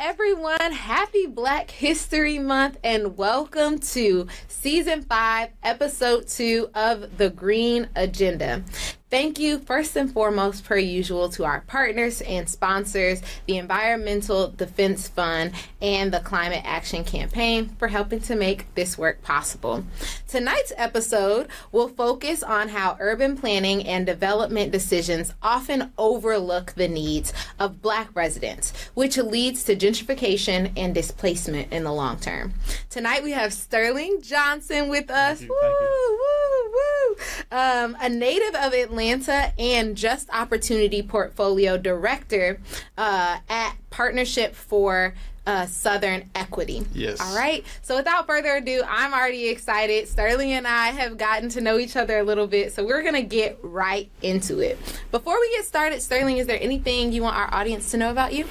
everyone. Happy Black History Month and welcome to Season 5, Episode 2 of The Green Agenda. Thank you, first and foremost, per usual, to our partners and sponsors, the Environmental Defense Fund and the Climate Action Campaign, for helping to make this work possible. Tonight's episode will focus on how urban planning and development decisions often overlook the needs of Black residents, which leads to gentrification and displacement in the long term. Tonight we have Sterling Johnson with us. Thank you. A native of Atlanta and Just Opportunity Portfolio Director at Partnership for Southern Equity. Yes. All right. So without further ado, I'm already excited. Sterling and I have gotten to know each other a little bit, so we're going to get right into it. Before we get started, Sterling, is there anything you want our audience to know about you?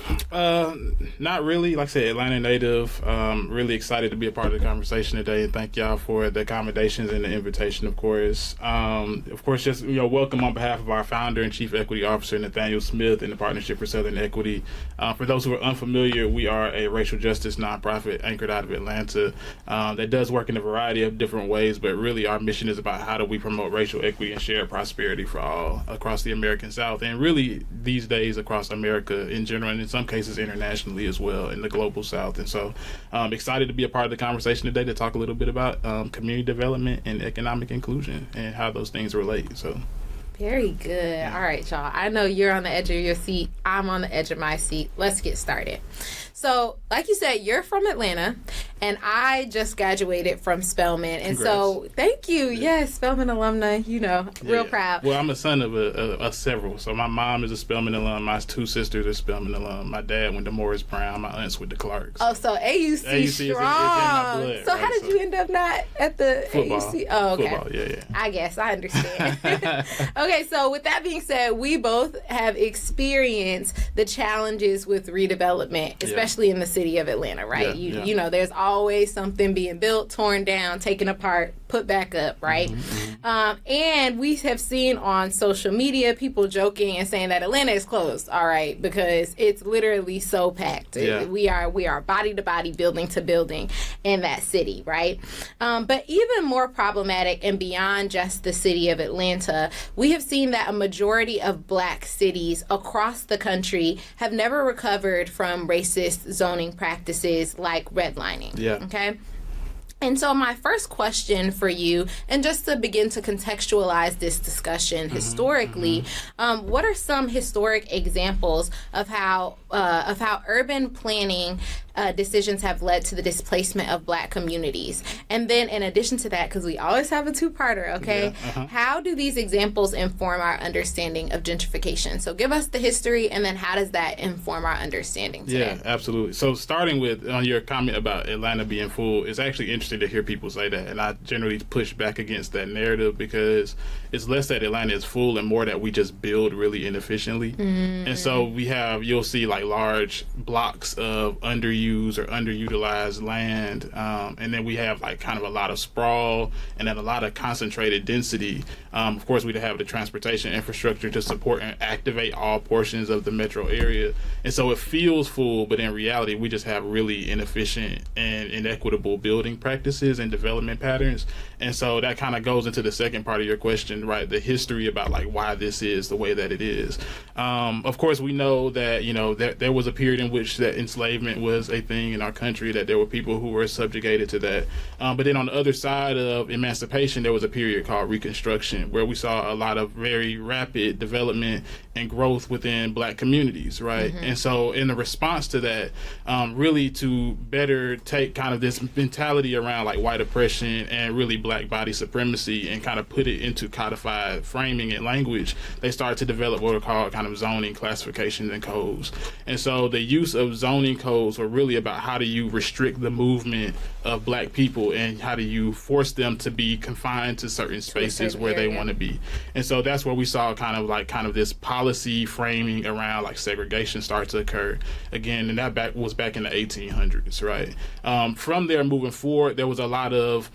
Not really. Like I said, Atlanta native. Really excited to be a part of the conversation today, and thank y'all for the accommodations and the invitation, of course. Just welcome on behalf of our founder and Chief Equity Officer, Nathaniel Smith, and the Partnership for Southern Equity. For those who are unfamiliar, we are a racial justice nonprofit anchored out of Atlanta that does work in a variety of different ways, but really our mission is about how do we promote racial equity and shared prosperity for all across the American South, and really these days across America in general, and in some cases internationally as well in the global South. And so excited to be a part of the conversation today to talk a little bit about community development and economic inclusion and how those things relate. So very good. Yeah. All right, y'all. I know you're on the edge of your seat. I'm on the edge of my seat. Let's get started. So, like you said, you're from Atlanta, and I just graduated from Spelman. And Congrats. So, thank you. Yeah. Yes, Spelman alumna, real proud. Well, I'm a son of several. So, my mom is a Spelman alum. My two sisters are Spelman alum. My dad went to Morris Brown. My aunts went to Clark's. Oh, so AUC strong. Is in my blood, so, how did you end up not at the football. AUC? Oh, okay. Football, yeah. I guess. I understand. Okay, so with that being said, we both have experienced the challenges with redevelopment, especially in the city of Atlanta, right? You know, there's always something being built, torn down, taken apart, put back up, right? Mm-hmm. And we have seen on social media people joking and saying that Atlanta is closed, all right, because it's literally so packed. Yeah. We are body to body, building to building in that city, right? But even more problematic and beyond just the city of Atlanta, we have seen that a majority of Black cities across the country have never recovered from racist zoning practices like redlining. Yeah. Okay. And so my first question for you, and just to begin to contextualize this discussion historically, what are some historic examples of how urban planning decisions have led to the displacement of Black communities? And then in addition to that, because we always have a two-parter, okay, how do these examples inform our understanding of gentrification? So give us the history, and then how does that inform our understanding today? Yeah, absolutely. So starting with on your comment about Atlanta being full, it's actually interesting to hear people say that, and I generally push back against that narrative because it's less that Atlanta is full and more that we just build really inefficiently. And so you'll see like large blocks of underused or underutilized land, and then we have like kind of a lot of sprawl and then a lot of concentrated density. Of course, we have the transportation infrastructure to support and activate all portions of the metro area, and so it feels full, but in reality we just have really inefficient and inequitable building practices and development patterns. And so that kind of goes into the second part of your question, right? The history about like why this is the way that it is. Of course, we know that there was a period in which that enslavement was a thing in our country, that there were people who were subjugated to that. But then on the other side of emancipation, there was a period called Reconstruction, where we saw a lot of very rapid development and growth within Black communities, right? And so in the response to that, really to better take kind of this mentality around like white oppression and really Black body supremacy and kind of put it into codified framing and language, they started to develop what are called kind of zoning classifications and codes. And so the use of zoning codes were really really about how do you restrict the movement of black people and how do you force them to be confined to certain spaces where they want to be. And so that's where we saw kind of this policy framing around like segregation start to occur again, and that was back in the 1800s, right? From there moving forward, there was a lot of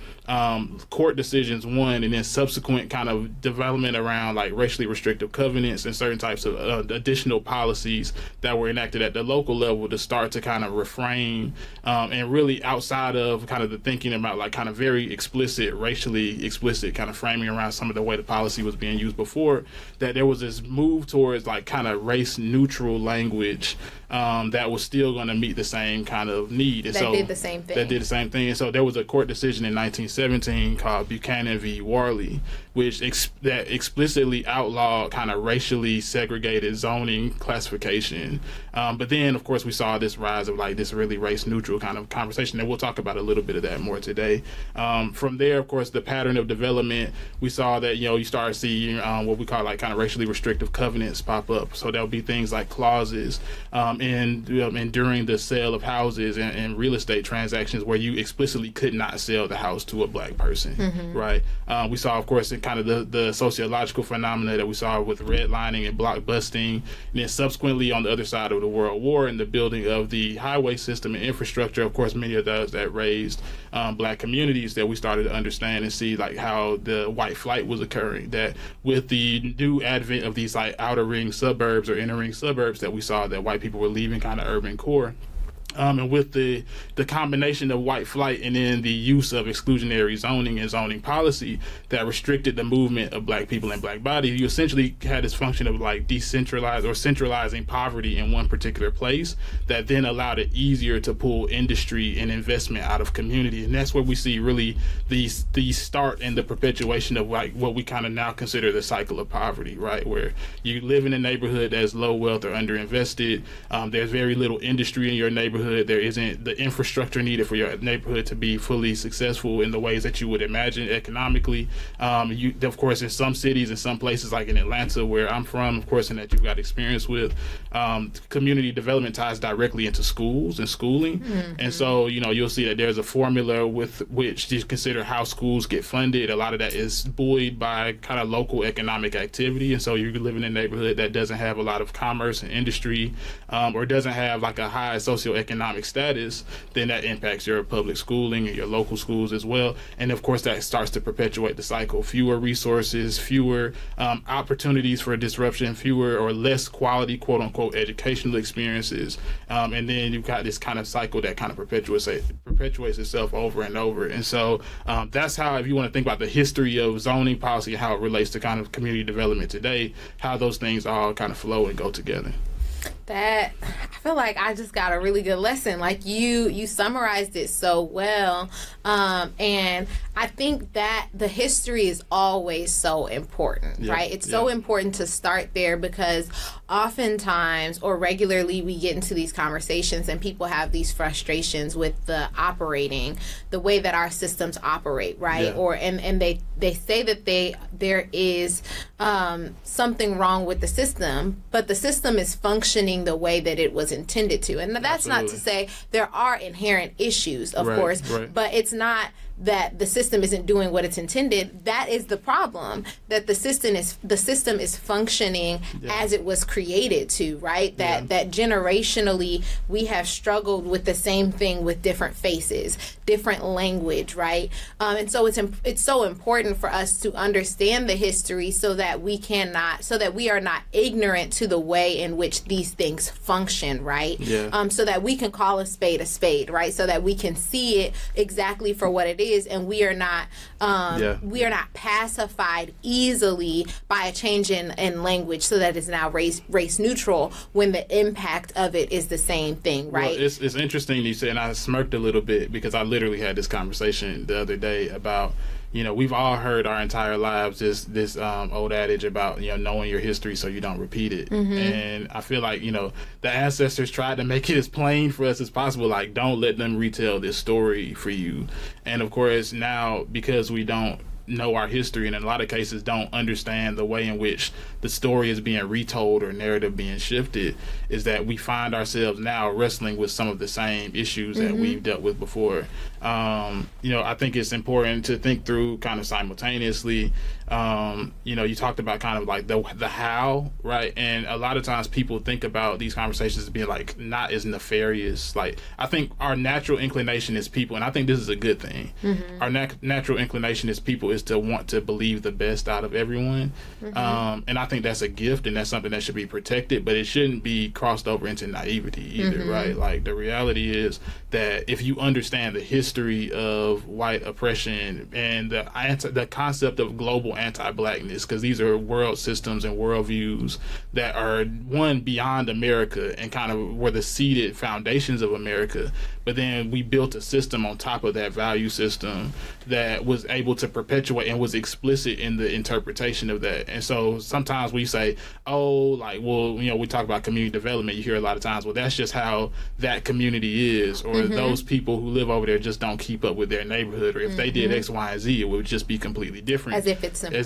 court decisions, one, and then subsequent kind of development around like racially restrictive covenants and certain types of additional policies that were enacted at the local level to start to kind of refrain and really outside of kind of the thinking about like kind of very explicit, racially explicit kind of framing around some of the way the policy was being used before, that there was this move towards like kind of race neutral language that was still going to meet the same kind of need. And that did the same thing. And so there was a court decision in 1917 called Buchanan v. Warley, which that explicitly outlawed kind of racially segregated zoning classification. But then, of course, we saw this rise of like this really race neutral kind of conversation, and we'll talk about a little bit of that more today. From there, of course, the pattern of development, we saw that, you start seeing what we call like kind of racially restrictive covenants pop up. So there'll be things like clauses and during the sale of houses and real estate transactions where you explicitly could not sell the house to a black person, right? We saw, of course, in kind of the sociological phenomena that we saw with redlining and block busting, and then subsequently on the other side of the World War and the building of the highway system and infrastructure, of course, many of those that raised black communities, that we started to understand and see like how the white flight was occurring, that with the new advent of these like outer ring suburbs or inner ring suburbs, that we saw that white people were leaving kind of urban core. And with the combination of white flight and then the use of exclusionary zoning and zoning policy that restricted the movement of black people and black bodies, you essentially had this function of like decentralized or centralizing poverty in one particular place that then allowed it easier to pull industry and investment out of community. And that's where we see really the start and the perpetuation of like what we kind of now consider the cycle of poverty, right? Where you live in a neighborhood that's low wealth or underinvested. There's very little industry in your neighborhood. There isn't the infrastructure needed for your neighborhood to be fully successful in the ways that you would imagine economically. Of course, in some cities, in some places like in Atlanta, where I'm from, of course, and that you've got experience with, community development ties directly into schools and schooling. And so, you'll see that there's a formula with which to consider how schools get funded. A lot of that is buoyed by kind of local economic activity. And so you live in a neighborhood that doesn't have a lot of commerce and industry or doesn't have like a high socioeconomic status, then that impacts your public schooling and your local schools as well. And of course, that starts to perpetuate the cycle. Fewer resources, fewer opportunities for disruption, fewer or less quality, quote unquote, educational experiences. And then you've got this kind of cycle that kind of perpetuates itself over and over. And so that's how, if you want to think about the history of zoning policy, how it relates to kind of community development today, how those things all kind of flow and go together. That I feel like I just got a really good lesson. Like you summarized it so well, and I think that the history is always so important, right? It's so important to start there because oftentimes or regularly we get into these conversations and people have these frustrations with the way that our systems operate, right? And they say that there is something wrong with the system, but the system is functioning the way that it was intended to. And that's not to say there are inherent issues, of course, but it's not that the system isn't doing what it's intended. That is the problem, that the system is functioning as it was created to, right? That generationally we have struggled with the same thing with different faces, different language, right? And so it's so important for us to understand the history so that we are not ignorant to the way in which these things function, right? So that we can call a spade, right? So that we can see it exactly for what it is, and we are not pacified easily by a change in language so that it's now race neutral when the impact of it is the same thing, right? Well, it's interesting you say, and I smirked a little bit because I literally had this conversation the other day about, we've all heard our entire lives this old adage about, knowing your history so you don't repeat it. And I feel like, the ancestors tried to make it as plain for us as possible. Like, don't let them retell this story for you. And of course, now, because we don't know our history, and in a lot of cases don't understand the way in which the story is being retold or narrative being shifted, is that we find ourselves now wrestling with some of the same issues that we've dealt with before. I think it's important to think through kind of simultaneously. You talked about kind of like the how, right? And a lot of times people think about these conversations as being like not as nefarious. Like, I think our natural inclination as people, and I think this is a good thing, our natural inclination as people is to want to believe the best out of everyone. And I think that's a gift, and that's something that should be protected, but it shouldn't be crossed over into naivety either, right? Like, the reality is that if you understand the history of white oppression and the concept of global anti-blackness, because these are world systems and worldviews that are one beyond America and kind of were the seeded foundations of America, but then we built a system on top of that value system that was able to perpetuate and was explicit in the interpretation of that. And so sometimes we say, we talk about community development. You hear a lot of times, well, that's just how that community is, or those people who live over there just don't keep up with their neighborhood, or if they did X, Y, and Z, it would just be completely different. As if it's simple.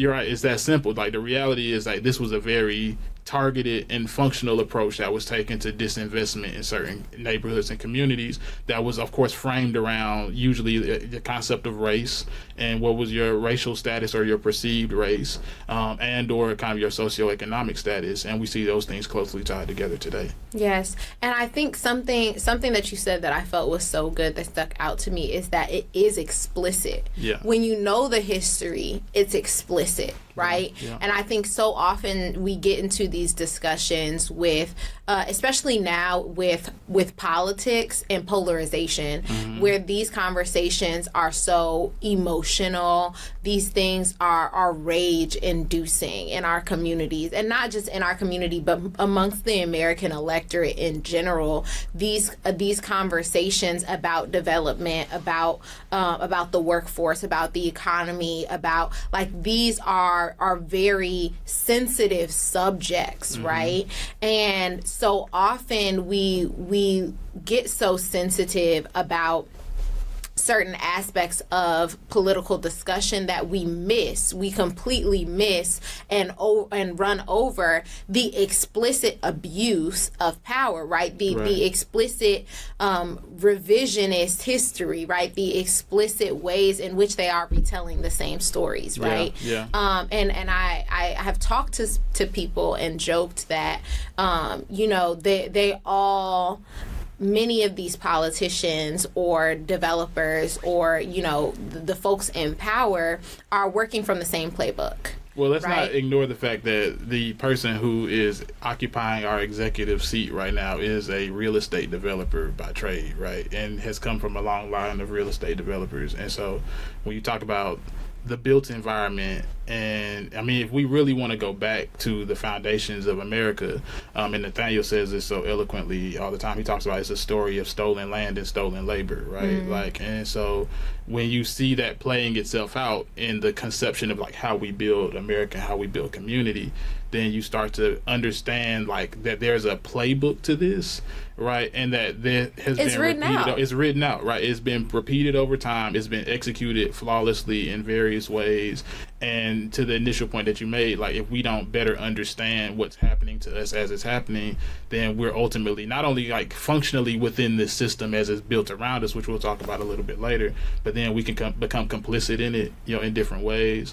You're right, it's that simple. Like, the reality is, like, this was a very targeted and functional approach that was taken to disinvestment in certain neighborhoods and communities that was, of course, framed around usually the concept of race and what was your racial status or your perceived race, and or kind of your socioeconomic status. And we see those things closely tied together today. Yes. And I think something that you said that I felt was so good that stuck out to me is that it is explicit. Yeah. When you know the history, it's explicit, right? Yeah. And I think so often we get into these discussions with, especially now with politics and polarization, where these conversations are so emotional. These things are rage-inducing in our communities, and not just in our community, but amongst the American electorate in general. These conversations about development, about the workforce, about the economy, about, like, these are very sensitive subjects, right? And so often we get so sensitive about certain aspects of political discussion that we completely miss and run over the explicit abuse of power, right? The explicit revisionist history, right? The explicit ways in which they are retelling the same stories, right? Yeah. And I have talked to people and joked that they all, many of these politicians or developers or, the folks in power are working from the same playbook. Well, let's not ignore the fact that the person who is occupying our executive seat right now is a real estate developer by trade, right? And has come from a long line of real estate developers. And so when you talk about the built environment, and I mean, if we really want to go back to the foundations of America, and Nathaniel says this so eloquently all the time, he talks about it's a story of stolen land and stolen labor, right? Like, and so when you see that playing itself out in the conception of like how we build America, how we build community, then you start to understand like that there's a playbook to this, right? And that there has been written out. It's written out, right? It's been repeated over time. It's been executed flawlessly in various ways. And to the initial point that you made, like, if we don't better understand what's happening to us as it's happening, then we're ultimately not only like functionally within this system as it's built around us, which we'll talk about a little bit later, but then we can become complicit in it, in different ways.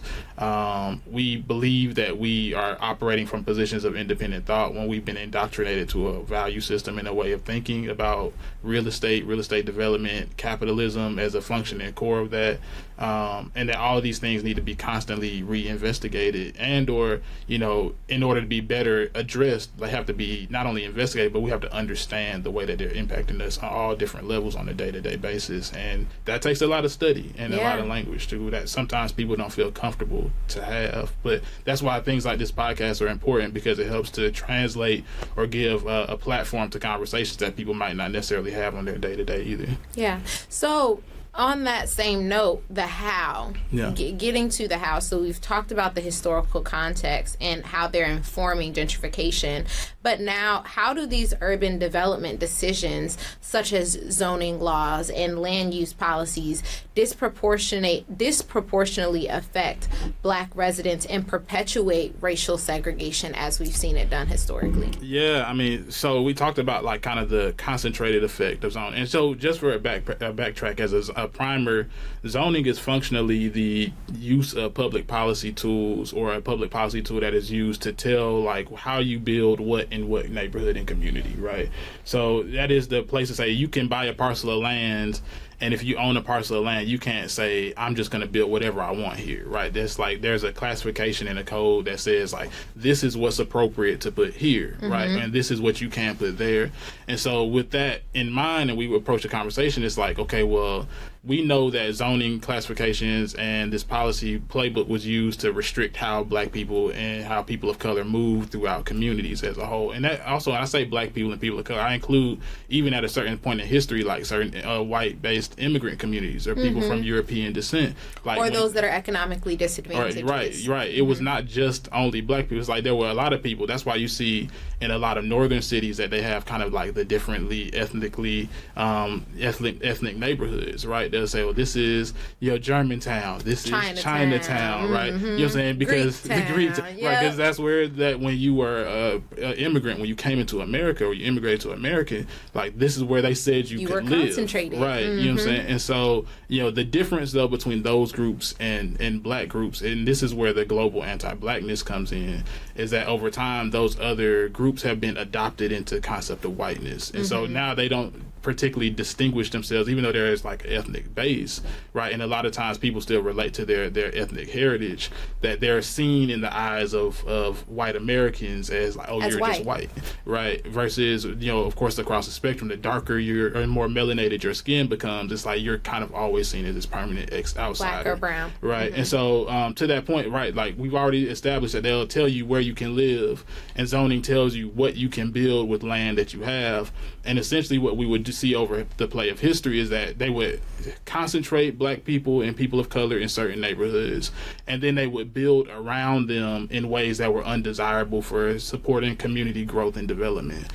We believe that we are operating from positions of independent thought when we've been indoctrinated to a value system and a way of thinking about real estate development, capitalism as a function and core of that. And that all of these things need to be constantly reinvestigated and or, in order to be better addressed, they have to be not only investigated, but we have to understand the way that they're impacting us on all different levels on a day-to-day basis. And that takes a lot of study and a lot of language too, that sometimes people don't feel comfortable to have. But that's why things like this podcast are important, because it helps to translate or give a platform to conversations that people might not necessarily have on their day-to-day either. Yeah. So on that same note, the how, getting to the how. So we've talked about the historical context and how they're informing gentrification, But now, how do these urban development decisions, such as zoning laws and land use policies, disproportionately affect Black residents and perpetuate racial segregation as we've seen it done historically? Yeah, I mean, so we talked about like kind of the concentrated effect of zoning. And so just for a backtrack as a primer, zoning is functionally the use of public policy tools, or a public policy tool that is used to tell like how you build what in what neighborhood and community, right? So that is the place to say you can buy a parcel of land, and if you own a parcel of land, you can't say, I'm just going to build whatever I want here, right? There's a classification in a code that says, like, this is what's appropriate to put here, right? And this is what you can put there. And so with that in mind, and we approach the conversation, it's like, okay, well, we know that zoning classifications and this policy playbook was used to restrict how Black people and how people of color move throughout communities as a whole. And that also, when I say Black people and people of color, I include, even at a certain point in history, like certain white-based immigrant communities or people from European descent. Like, or those that are economically disadvantaged. Right. It was not just only Black people. It's like there were a lot of people. That's why you see in a lot of northern cities that they have kind of like the differently ethnic neighborhoods, right? They'll say, well, this is Germantown, this is Chinatown, right? You know what I'm saying? Because the Greek town, right? Because that's where that when you were an immigrant, when you came into America or you immigrated to America, like this is where they said you could live, concentrated, right? You know what I'm saying? And so the difference though between those groups and Black groups, and this is where the global anti-Blackness comes in, is that over time those other groups have been adopted into the concept of whiteness, and so now they don't particularly distinguish themselves, even though there is like an ethnic base, right? And a lot of times people still relate to their ethnic heritage, that they're seen in the eyes of white Americans as like, you're white. Just white, right? Versus, of course, across the spectrum, the darker or more melanated your skin becomes, it's like you're kind of always seen as this permanent outsider. Black or brown. Right. And so to that point, right, like we've already established that they'll tell you where you can live, and zoning tells you what you can build with land that you have. And essentially what we would see over the play of history is that they would concentrate Black people and people of color in certain neighborhoods, and then they would build around them in ways that were undesirable for supporting community growth and development.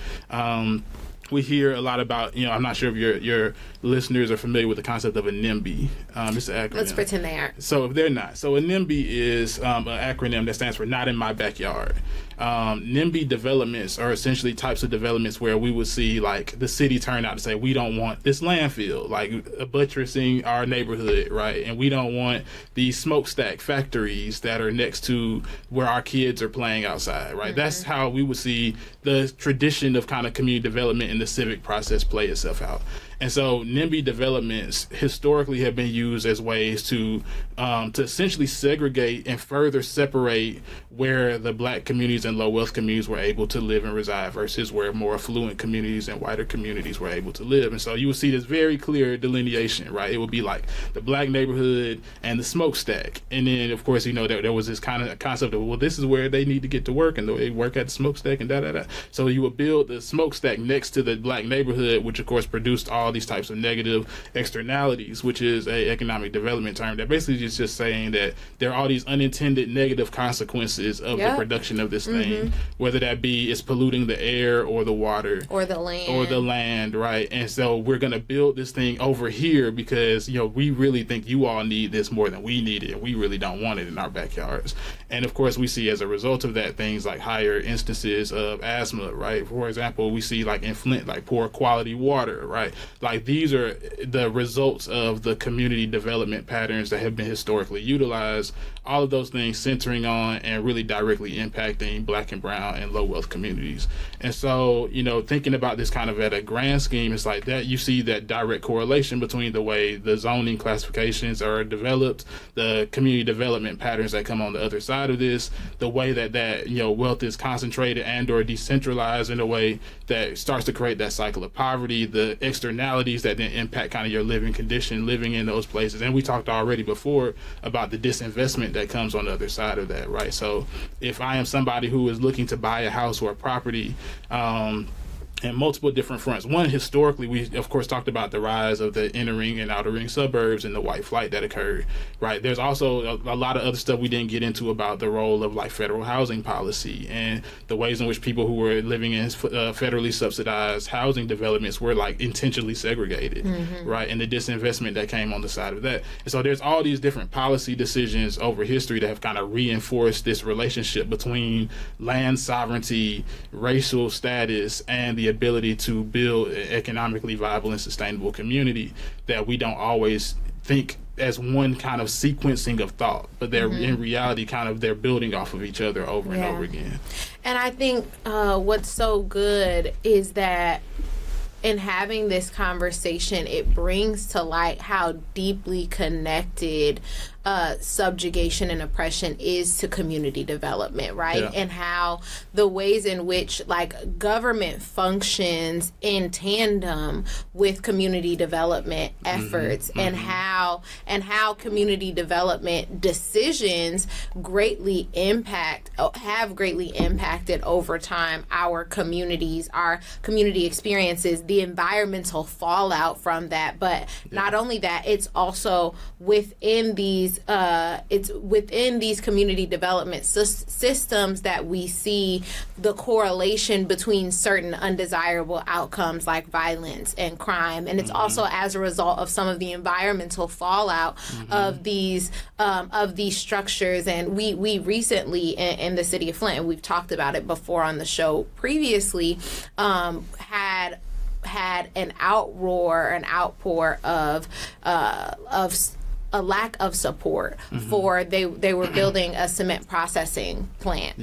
We hear a lot about, I'm not sure if your listeners are familiar with the concept of a NIMBY. It's an acronym. Let's pretend they aren't. So if they're not. So a NIMBY is an acronym that stands for Not in My Backyard. NIMBY developments are essentially types of developments where we would see like the city turn out to say, we don't want this landfill, like buttressing our neighborhood, right? And we don't want these smokestack factories that are next to where our kids are playing outside, right? That's how we would see the tradition of kind of community development and the civic process play itself out. And so NIMBY developments historically have been used as ways to essentially segregate and further separate where the Black communities and low wealth communities were able to live and reside versus where more affluent communities and whiter communities were able to live. And so you will see this very clear delineation, right? It would be like the Black neighborhood and the smokestack. And then, of course, there was this kind of concept of, well, this is where they need to get to work, and they work at the smokestack and da-da-da. So you would build the smokestack next to the Black neighborhood, which, of course, produced all these types of negative externalities, which is a economic development term that basically is just saying that there are all these unintended negative consequences of the production of this thing, whether that be it's polluting the air or the water or the land, right? And so we're going to build this thing over here because we really think you all need this more than we need it, and we really don't want it in our backyards. And of course we see as a result of that things like higher instances of asthma, right? For example, we see like in Flint, like poor quality water, right? Like these are the results of the community development patterns that have been historically utilized, all of those things centering on and really directly impacting Black and brown and low wealth communities. And so, thinking about this kind of at a grand scheme, it's like that you see that direct correlation between the way the zoning classifications are developed, the community development patterns that come on the other side of this, the way that wealth is concentrated and or decentralized in a way that starts to create that cycle of poverty, the externalities that then impact kind of your living condition, living in those places. And we talked already before about the disinvestment that comes on the other side of that, right? So if I am somebody who is looking to buy a house or a property, and multiple different fronts. One, historically, we of course talked about the rise of the inner ring and outer ring suburbs and the white flight that occurred, right? There's also a lot of other stuff we didn't get into about the role of like federal housing policy and the ways in which people who were living in federally subsidized housing developments were like intentionally segregated, right? And the disinvestment that came on the side of that. And so there's all these different policy decisions over history that have kind of reinforced this relationship between land sovereignty, racial status, and the ability to build an economically viable and sustainable community that we don't always think as one kind of sequencing of thought, but they're in reality kind of they're building off of each other over and over again. And I think what's so good is that in having this conversation, it brings to light how deeply connected subjugation and oppression is to community development, right? Yeah. And how the ways in which like government functions in tandem with community development efforts, and how community development decisions have greatly impacted over time our communities, our community experiences, the environmental fallout from that. But not only that, it's also within these community development systems that we see the correlation between certain undesirable outcomes like violence and crime, and it's also as a result of some of the environmental fallout of these structures. And we recently in the city of Flint, and we've talked about it before on the show previously, had an outpour of a lack of support for they were building a cement processing plant.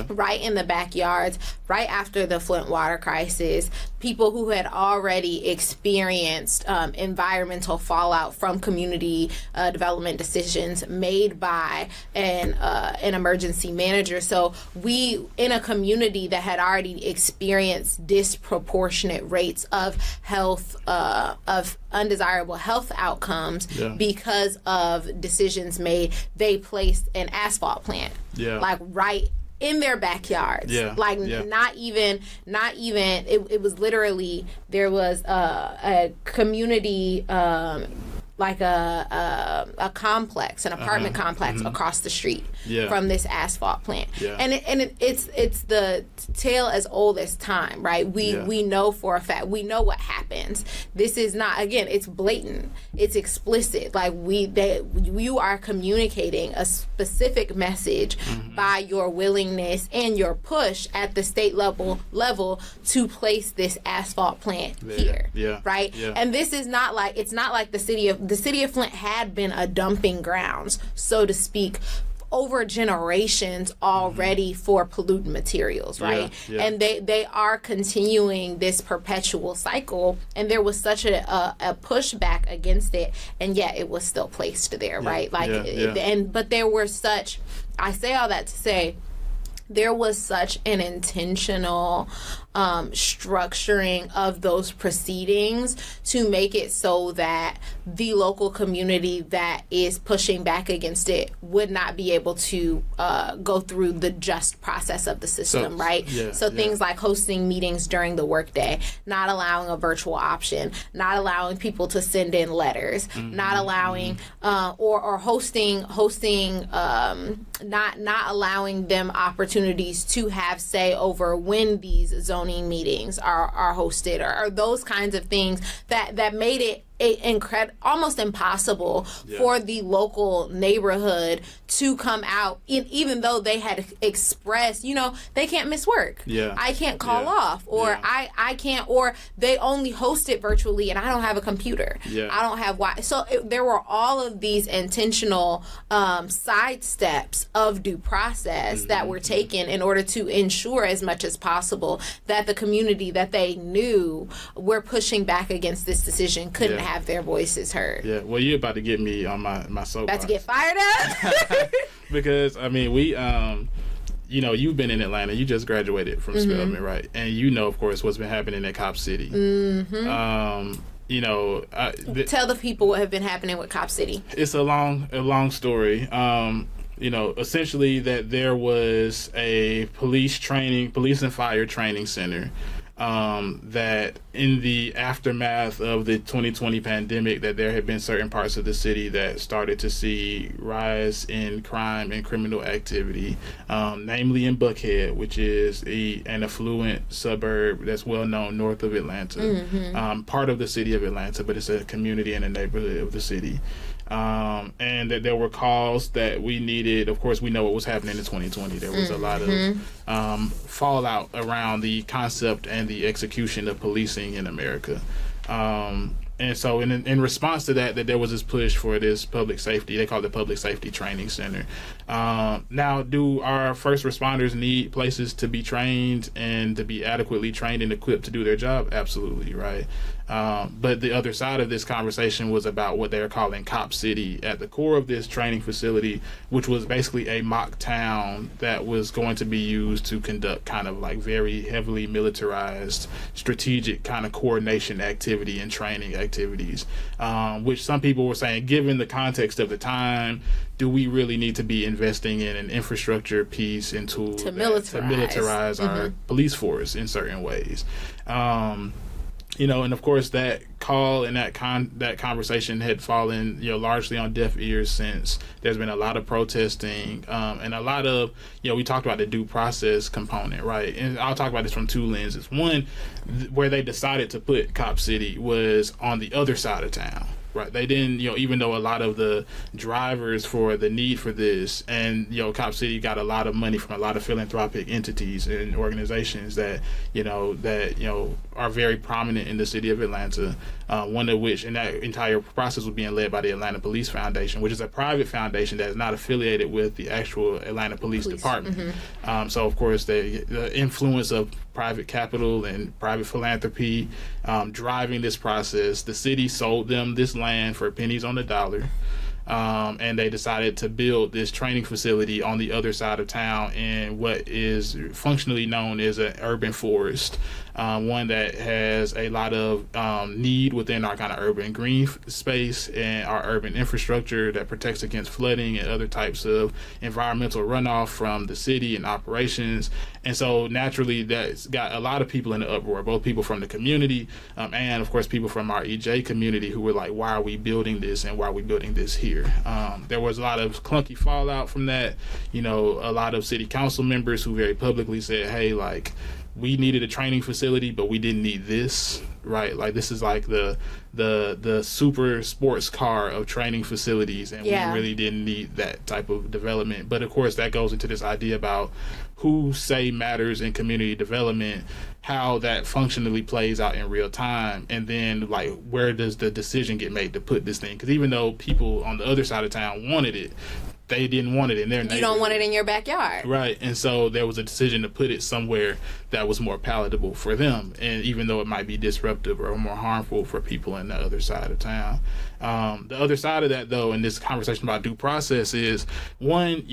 Right in the backyards, right after the Flint water crisis, people who had already experienced environmental fallout from community development decisions made by an emergency manager. So we, in a community that had already experienced disproportionate rates of of undesirable health outcomes because of decisions made, they placed an asphalt plant, like right in their backyards. Not even it was literally, there was a community like a complex, an apartment complex across the street from this asphalt plant. And it's the tale as old as time, right? We know for a fact, we know what happens. This is not, again, it's blatant, it's explicit. Like you are communicating a specific message by your willingness and your push at the state level to place this asphalt plant here, right? And this is not like, it's not like the city of Flint had been a dumping grounds, so to speak, over generations already for pollutant materials, right? And they are continuing this perpetual cycle, and there was such a pushback against it, and yet it was still placed there, right? But there were such, I say all that to say, there was such an intentional structuring of those proceedings to make it so that the local community that is pushing back against it would not be able to go through the just process of the system, right? Things like hosting meetings during the workday, not allowing a virtual option, not allowing people to send in letters, not allowing or hosting not allowing them opportunities to have say over when these zoning meetings are hosted, or those kinds of things that made it almost impossible for the local neighborhood to come out, even though they had expressed, they can't miss work. I can't call off, or I can't, or they only host it virtually and I don't have a computer. I don't have So there were all of these intentional side steps of due process that were taken in order to ensure as much as possible that the community that they knew were pushing back against this decision couldn't have their voices heard. Well, you're about to get me on my soapbox. About to get fired up? Because, I mean, we, you've been in Atlanta. You just graduated from Spelman, right? And of course, what's been happening at Cop City. Tell the people what have been happening with Cop City. It's a long story. Essentially that there was a police and fire training center that in the aftermath of the 2020 pandemic, that there had been certain parts of the city that started to see rise in crime and criminal activity, namely in Buckhead, which is an affluent suburb that's well known north of Atlanta, part of the city of Atlanta, but it's a community and a neighborhood of the city. And that there were calls that we needed. Of course, we know what was happening in 2020. There was a lot of fallout around the concept and the execution of policing in America. And so in response to that there was this push for this public safety, they call it the Public Safety Training Center. Now, do our first responders need places to be trained and to be adequately trained and equipped to do their job? Absolutely, right? But the other side of this conversation was about what they're calling Cop City at the core of this training facility, which was basically a mock town that was going to be used to conduct kind of like very heavily militarized strategic kind of coordination activity and training activities, which some people were saying, given the context of the time, do we really need to be investing in an infrastructure piece and tool to militarize our police force in certain ways? And of course that call and that conversation had fallen, largely on deaf ears since there's been a lot of protesting, and a lot of, we talked about the due process component, right? And I'll talk about this from two lenses. One, where they decided to put Cop City was on the other side of town. Right. They didn't, even though a lot of the drivers for the need for this, and, Cop City got a lot of money from a lot of philanthropic entities and organizations that are very prominent in the city of Atlanta, one of which, and that entire process was being led by the Atlanta Police Foundation, which is a private foundation that is not affiliated with the actual Atlanta Police Department. So, of course, the influence of private capital and private philanthropy driving this process. The city sold them this land for pennies on the dollar, and they decided to build this training facility on the other side of town in what is functionally known as an urban forest, one that has a lot of need within our kind of urban green space and our urban infrastructure that protects against flooding and other types of environmental runoff from the city and operations. And so naturally that's got a lot of people in the uproar, both people from the community and of course people from our EJ community who were like, why are we building this and why are we building this here? There was a lot of clunky fallout from that. A lot of city council members who very publicly said, hey, like, we needed a training facility, but we didn't need this, right? Like, this is like the super sports car of training facilities, and we really didn't need that type of development. But of course, that goes into this idea about who say matters in community development, how that functionally plays out in real time, and then like where does the decision get made to put this thing? Because even though people on the other side of town wanted it, they didn't want it in their neighborhood. You don't want it in your backyard. Right. And so there was a decision to put it somewhere that was more palatable for them. And even though it might be disruptive or more harmful for people on the other side of town. The other side of that, though, in this conversation about due process is, one,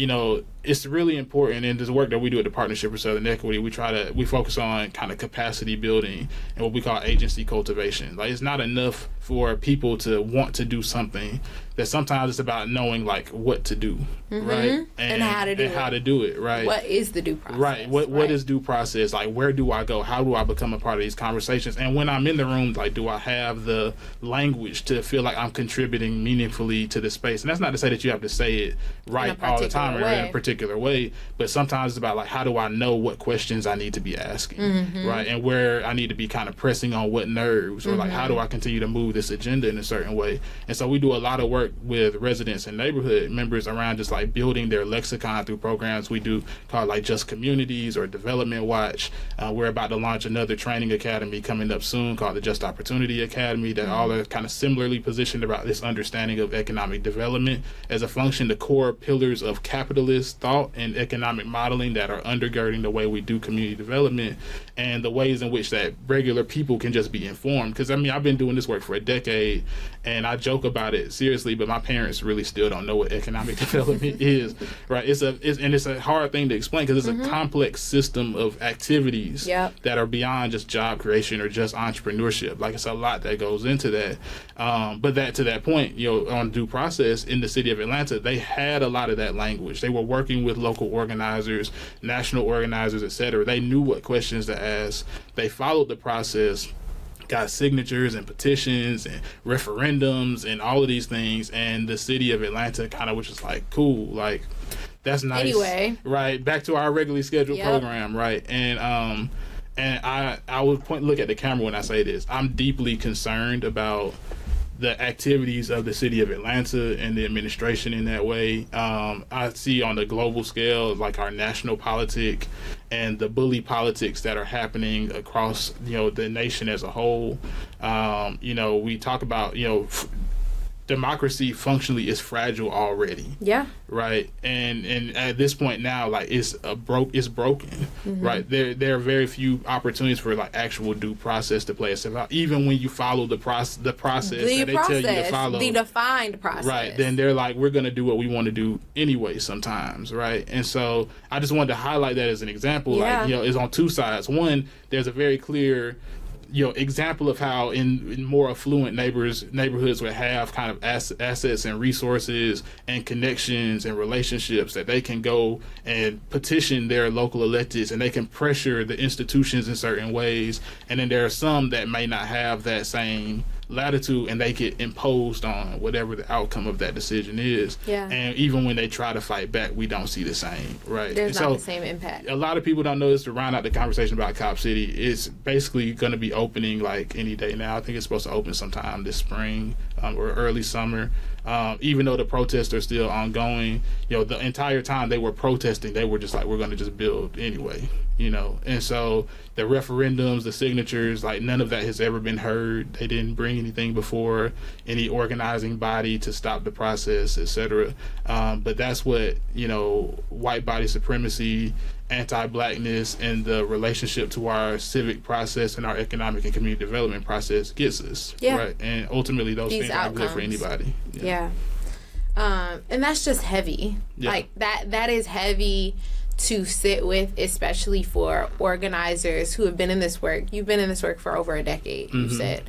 it's really important in this work that we do at the Partnership for Southern Equity. We focus on kind of capacity building and what we call agency cultivation. Like, it's not enough for people to want to do something. That sometimes it's about knowing like what to do, right? And how to do it, right? What is the due process? Right. What is due process? Like, where do I go? How do I become a part of these conversations? And when I'm in the room, like, do I have the language to feel like I'm contributing meaningfully to the space? And that's not to say that you have to say it right all the time or in a particular way, but sometimes it's about like, how do I know what questions I need to be asking, right? And where I need to be kind of pressing on what nerves, or like, how do I continue to move this agenda in a certain way? And so we do a lot of work with residents and neighborhood members around just like building their lexicon through programs we do called like Just Communities or Development Watch. We're about to launch another training academy coming up soon called the Just Opportunity Academy that all are kind of similarly positioned about this understanding of economic development as a function, the core pillars of capitalist thought and economic modeling that are undergirding the way we do community development, and the ways in which that regular people can just be informed. Because I've been doing this work for a decade and I joke about it seriously, but my parents really still don't know what economic development telling me is, right? It's a hard thing to explain because it's a complex system of activities that are beyond just job creation or just entrepreneurship. Like, it's a lot that goes into that. But to that point, on due process in the city of Atlanta, they had a lot of that language. They were working with local organizers, national organizers, et cetera. They knew what questions to ask. They followed the process, got signatures and petitions and referendums and all of these things, and the city of Atlanta kind of was just like, cool, like, that's nice. Anyway, right, back to our regularly scheduled program, right? And I would look at the camera when I say this. I'm deeply concerned about the activities of the city of Atlanta and the administration in that way. I see on the global scale, like our national politic and the bully politics that are happening across, the nation as a whole. We talk about, democracy functionally is fragile already. Yeah. Right. And at this point now, like, it's broken. Right. There are very few opportunities for like actual due process to play itself out. Even when you follow the process that they tell you to follow, the defined process. Right. Then they're like, we're going to do what we want to do anyway sometimes. Right. And so I just wanted to highlight that as an example. Like, it's on two sides. One, there's a very clear example of how in more affluent neighborhoods would have kind of assets and resources and connections and relationships that they can go and petition their local electeds, and they can pressure the institutions in certain ways. And then there are some that may not have that same latitude, and they get imposed on whatever the outcome of that decision is. Yeah. And even when they try to fight back, we don't see the same, right? There's not the same impact. A lot of people don't know this. To round out the conversation about Cop City, it's basically going to be opening like any day now. I think it's supposed to open sometime this spring or early summer. Even though the protests are still ongoing, the entire time they were protesting, they were just like, we're going to just build anyway, And so the referendums, the signatures, like, none of that has ever been heard. They didn't bring anything before any organizing body to stop the process, etc. But that's what, white body supremacy, anti-blackness, and the relationship to our civic process and our economic and community development process gets us. Yeah. Right. And ultimately, those things aren't good for anybody. Yeah. And that's just heavy. Yeah. Like, that is heavy to sit with, especially for organizers who have been in this work. You've been in this work for over a decade, you said.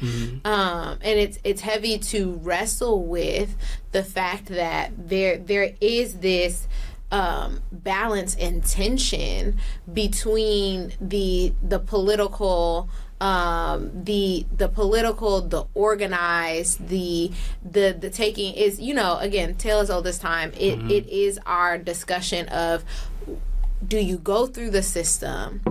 And it's heavy to wrestle with the fact that there is this balance and tension between the political, the organized, the taking is, again, tale as old as time. It is our discussion of, do you go through the system?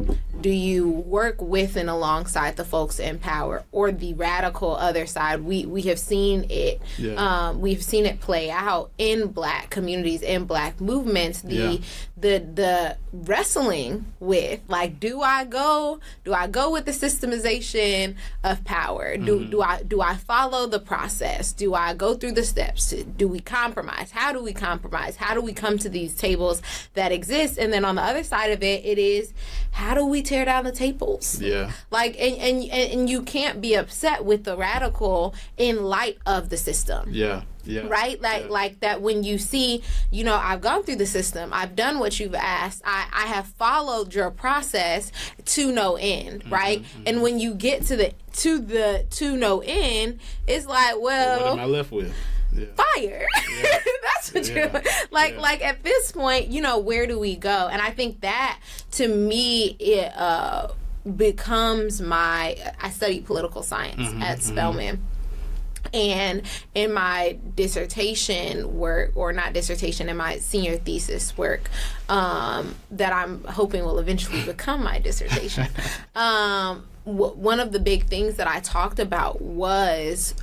Do you work with and alongside the folks in power, or the radical other side? We have seen it. Yeah. We've seen it play out in Black communities, in Black movements. The wrestling with, like, do I go with the systemization of power? Do I follow the process? Do I go through the steps? Do we compromise? How do we compromise? How do we come to these tables that exist? And then on the other side of it, it is, how do we tear down the tables? Yeah. Like, and you can't be upset with the radical in light of the system. Yeah. Yeah. Right? Like that when you see, I've gone through the system, I've done what you've asked, I have followed your process to no end, right? And when you get to no end, it's like, well, what am I left with? Yeah. Fire. Yeah. That's what you're like at this point, where do we go? And I think that, to me, it becomes I studied political science at Spelman. And in my dissertation work, or not dissertation, in my senior thesis work, that I'm hoping will eventually become my dissertation, one of the big things that I talked about was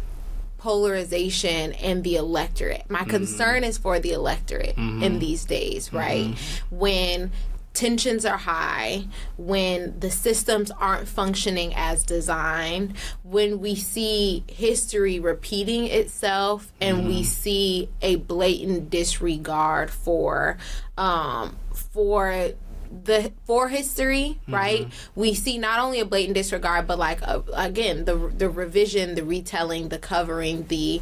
polarization and the electorate. My concern is for the electorate in these days, right? When tensions are high, when the systems aren't functioning as designed, when we see history repeating itself, and we see a blatant disregard for for history, right? We see not only a blatant disregard, but like again, the revision, the retelling, the covering, the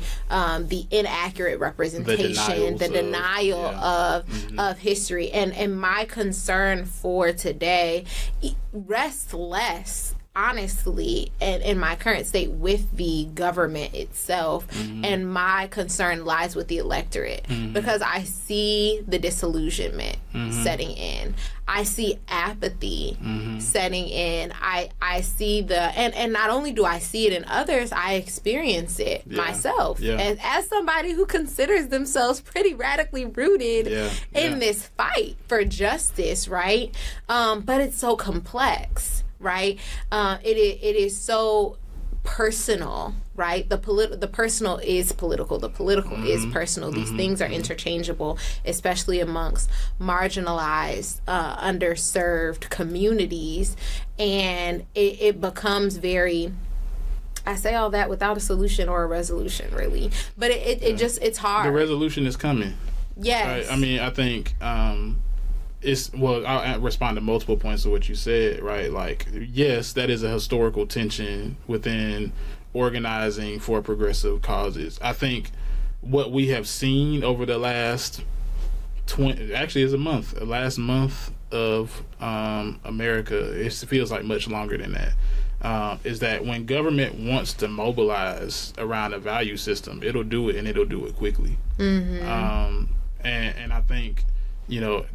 inaccurate representation, the denial of history, and my concern for today rests less, honestly, and in my current state, with the government itself, and my concern lies with the electorate, because I see the disillusionment setting in. I see apathy setting in. I see and not only do I see it in others, I experience it myself. And as somebody who considers themselves pretty radically rooted in this fight for justice, right? But it's so complex. Right, it is so personal. Right, the personal is political. The political is personal. These things are interchangeable, especially amongst marginalized, underserved communities, and it becomes very. I say all that without a solution or a resolution, really, but it's hard. The resolution is coming. Yes, right? I mean, I think. I'll respond to multiple points of what you said, right? Like, yes, that is a historical tension within organizing for progressive causes. I think what we have seen over the last last month of America, it feels like much longer than that, is that when government wants to mobilize around a value system, it'll do it, and it'll do it quickly. And I think,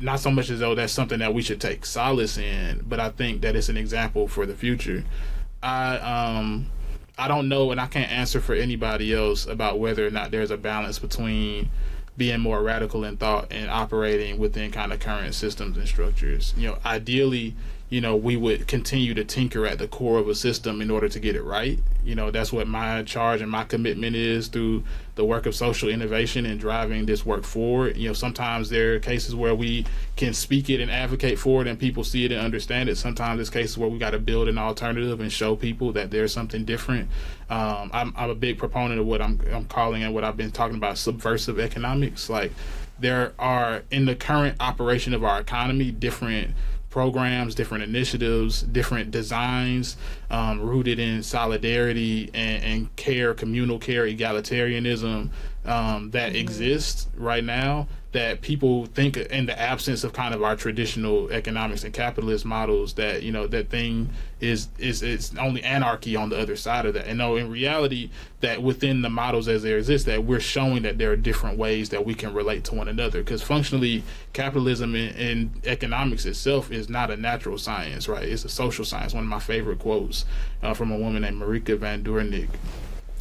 not so much as though that's something that we should take solace in, but I think that it's an example for the future. I don't know, and I can't answer for anybody else about whether or not there's a balance between being more radical in thought and operating within kind of current systems and structures. Ideally, we would continue to tinker at the core of a system in order to get it right. That's what my charge and my commitment is through the work of social innovation and driving this work forward. Sometimes there are cases where we can speak it and advocate for it and people see it and understand it. Sometimes there's cases where we got to build an alternative and show people that there's something different. I'm a big proponent of what I'm calling and what I've been talking about subversive economics. Like, there are, in the current operation of our economy, different programs, different initiatives, different designs rooted in solidarity and care, communal care, egalitarianism that exists right now, that people think, in the absence of kind of our traditional economics and capitalist models, that that thing is it's only anarchy on the other side of that. And no, in reality, that within the models as they exist, that we're showing that there are different ways that we can relate to one another, because functionally capitalism in economics itself is not a natural science, right? It's a social science. One of my favorite quotes from a woman named Marika van Doornik.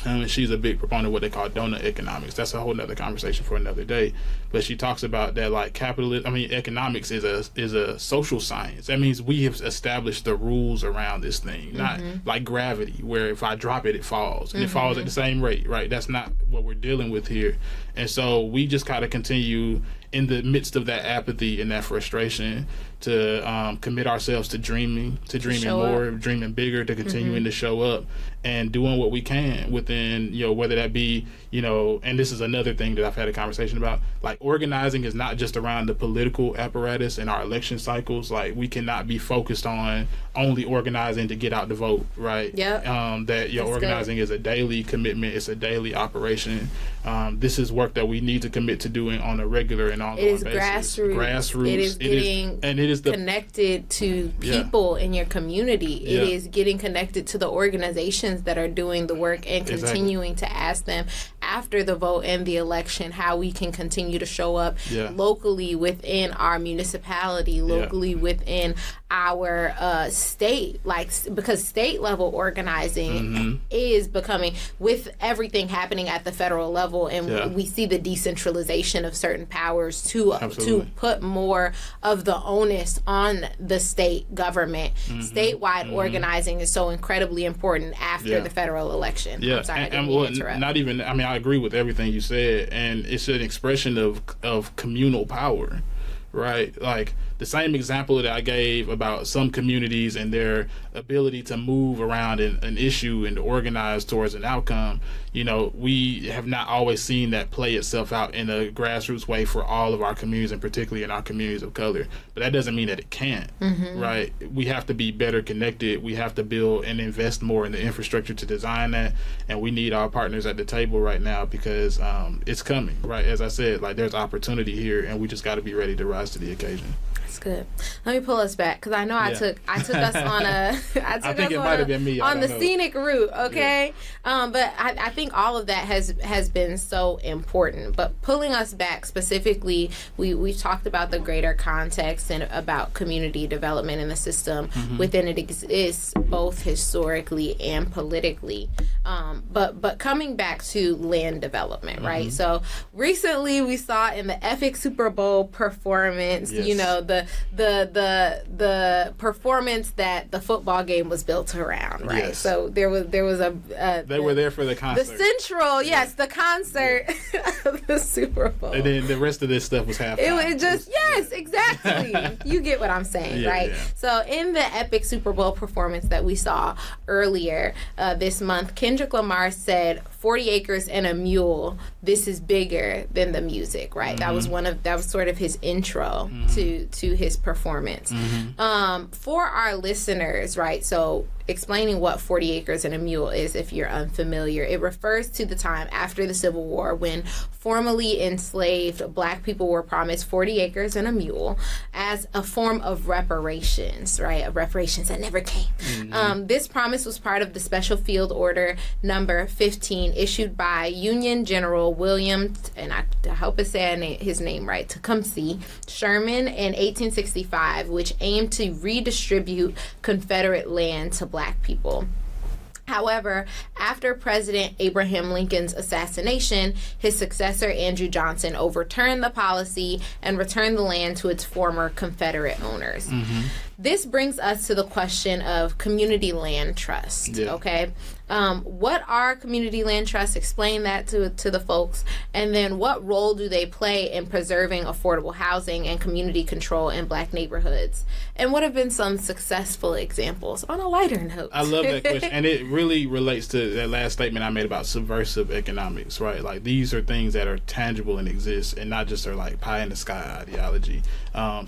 And she's a big proponent of what they call donut economics. That's a whole nother conversation for another day. But she talks about that, like, economics is a social science. That means we have established the rules around this thing, not like gravity, where if I drop it, it falls. And it falls at the same rate, right? That's not what we're dealing with here. And so we just kind of continue in the midst of that apathy and that frustration to commit ourselves to dreaming more, dreaming bigger, to continuing to show up and doing what we can within, whether that be, and this is another thing that I've had a conversation about, like, organizing is not just around the political apparatus and our election cycles. Like, we cannot be focused on only organizing to get out the vote, right? Yeah. That organizing is a daily commitment. It's a daily operation. This is work that we need to commit to doing on a regular and ongoing basis. Grassroots. It is connected to people in your community. It is getting connected to the organizations that are doing the work and continuing to ask them after the vote and the election how we can continue to show up locally within our municipality, locally within our state, because state level organizing is becoming, with everything happening at the federal level, and we see the decentralization of certain powers to put more of the onus on the state government. Statewide organizing is so incredibly important after the federal election. I'm sorry, I didn't mean to interrupt. Not even, I agree with everything you said, and it's an expression of communal power, right? Like, the same example that I gave about some communities and their ability to move around an issue and to organize towards an outcome, we have not always seen that play itself out in a grassroots way for all of our communities, and particularly in our communities of color. But that doesn't mean that it can't, right? We have to be better connected. We have to build and invest more in the infrastructure to design that, and we need our partners at the table right now because it's coming, right? As I said, like, there's opportunity here, and we just got to be ready to rise to the occasion. That's good. Let me pull us back because I know I took us on a I think it might have been me on the scenic route. Okay, but I think all of that has been so important. But pulling us back specifically, we've talked about the greater context and about community development in the system within it exists both historically and politically. But coming back to land development, right? So recently we saw in the epic Super Bowl performance, the performance that the football game was built around, right? Yes. So there was they were there for the concert. The concert of the Super Bowl. And then the rest of this stuff was halftime. Exactly. You get what I'm saying, right? Yeah. So in the epic Super Bowl performance that we saw earlier this month, Kendrick Lamar said, 40 acres and a mule, this is bigger than the music, right? That was sort of his intro to his performance. For our listeners, right? So explaining what 40 acres and a mule is, if you're unfamiliar, it refers to the time after the Civil War when formerly enslaved Black people were promised 40 acres and a mule as a form of reparations, right? Of reparations that never came. This promise was part of the Special Field Order number 15 issued by Union General William, and I hope I said his name right, Tecumseh Sherman in 1865, which aimed to redistribute Confederate land to Black people. However, after President Abraham Lincoln's assassination, his successor, Andrew Johnson, overturned the policy and returned the land to its former Confederate owners. This brings us to the question of community land trust, okay? What are community land trusts? Explain that to the folks. And then what role do they play in preserving affordable housing and community control in Black neighborhoods? And what have been some successful examples on a lighter note? I love that question. And it really relates to that last statement I made about subversive economics, right? Like, these are things that are tangible and exist and not just are like pie in the sky ideology.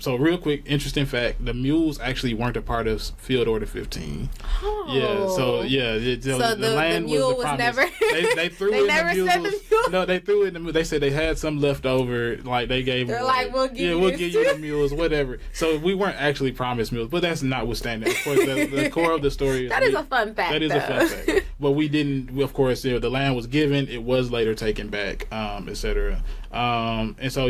So real quick, interesting fact, the mules actually weren't a part of Field Order 15. The land the mule was the never. They threw in the mules. No, they threw in the mules. They said they had some left over. Like, they gave. They're like, we'll give you the mules, whatever. So we weren't actually promised mules, but that's notwithstanding. Of course, the core of the story is that is a fun fact. That is a fun fact. But we didn't. Of course, the land was given. It was later taken back, etc. And so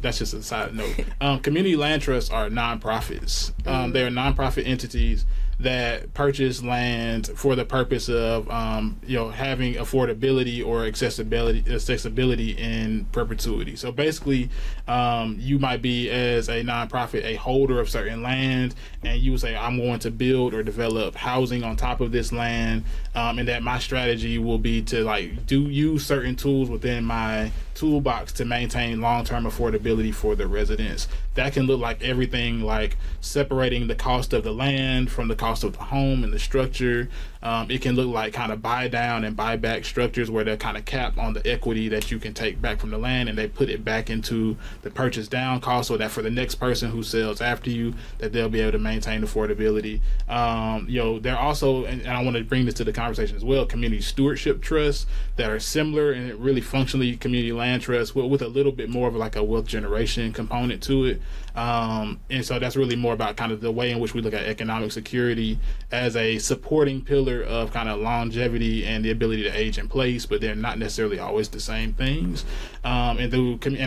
that's just a side note. Community land trusts are nonprofits. They are nonprofit entities that purchase land for the purpose of having affordability or accessibility in perpetuity. So basically, you might be, as a nonprofit, a holder of certain land, and you would say, I'm going to build or develop housing on top of this land, and that my strategy will be to use certain tools within my toolbox to maintain long-term affordability for the residents. That can look like everything like separating the cost of the land from the cost of the home and the structure. It can look like kind of buy down and buy back structures where they're kind of capped on the equity that you can take back from the land, and they put it back into the purchase down cost so that for the next person who sells after you, that they'll be able to maintain affordability. They're also, and I want to bring this to the conversation as well, community stewardship trusts that are similar and really functionally community land trusts with a little bit more of like a wealth generation component to it. And so that's really more about kind of the way in which we look at economic security as a supporting pillar of kind of longevity and the ability to age in place, but they're not necessarily always the same things. And